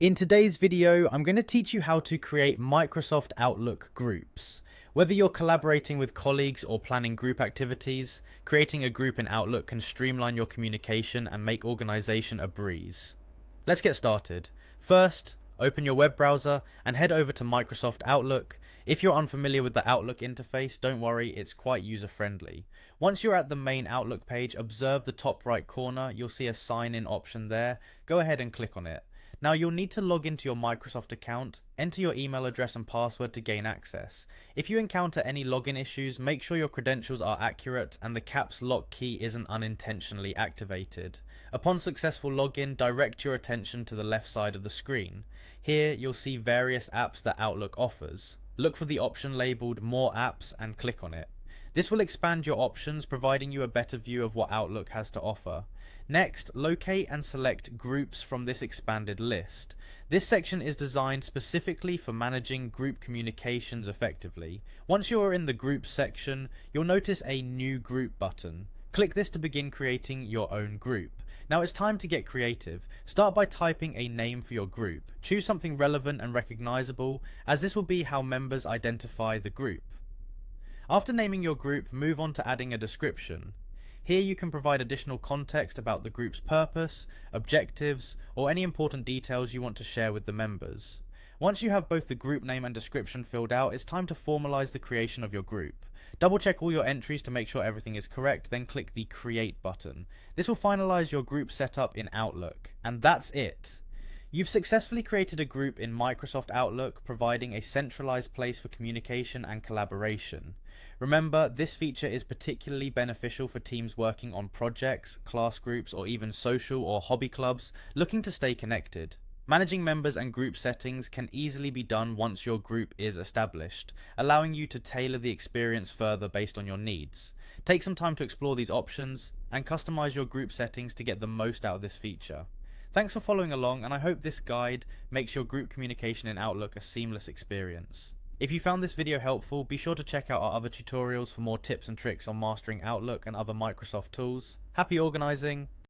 In today's video, I'm going to teach you how to create Microsoft Outlook groups. Whether you're collaborating with colleagues or planning group activities, creating a group in Outlook can streamline your communication and make organization a breeze. Let's get started. First, open your web browser and head over to Microsoft Outlook. If you're unfamiliar with the Outlook interface, don't worry, it's quite user-friendly. Once you're at the main Outlook page, observe the top right corner. You'll see a sign-in option there. Go ahead and click on it. Now you'll need to log into your Microsoft account, enter your email address and password to gain access. If you encounter any login issues, make sure your credentials are accurate and the caps lock key isn't unintentionally activated. Upon successful login, direct your attention to the left side of the screen. Here you'll see various apps that Outlook offers. Look for the option labelled More Apps and click on it. This will expand your options, providing you a better view of what Outlook has to offer. Next, locate and select groups from this expanded list. This section is designed specifically for managing group communications effectively. Once you are in the Groups section, you'll notice a New Group button. Click this to begin creating your own group. Now it's time to get creative. Start by typing a name for your group. Choose something relevant and recognizable, as this will be how members identify the group. After naming your group, move on to adding a description. Here you can provide additional context about the group's purpose, objectives, or any important details you want to share with the members. Once you have both the group name and description filled out, it's time to formalize the creation of your group. Double check all your entries to make sure everything is correct, then click the Create button. This will finalize your group setup in Outlook. And that's it! You've successfully created a group in Microsoft Outlook, providing a centralized place for communication and collaboration. Remember, this feature is particularly beneficial for teams working on projects, class groups, or even social or hobby clubs looking to stay connected. Managing members and group settings can easily be done once your group is established, allowing you to tailor the experience further based on your needs. Take some time to explore these options and customize your group settings to get the most out of this feature. Thanks for following along, and I hope this guide makes your group communication in Outlook a seamless experience. If you found this video helpful, be sure to check out our other tutorials for more tips and tricks on mastering Outlook and other Microsoft tools. Happy organizing!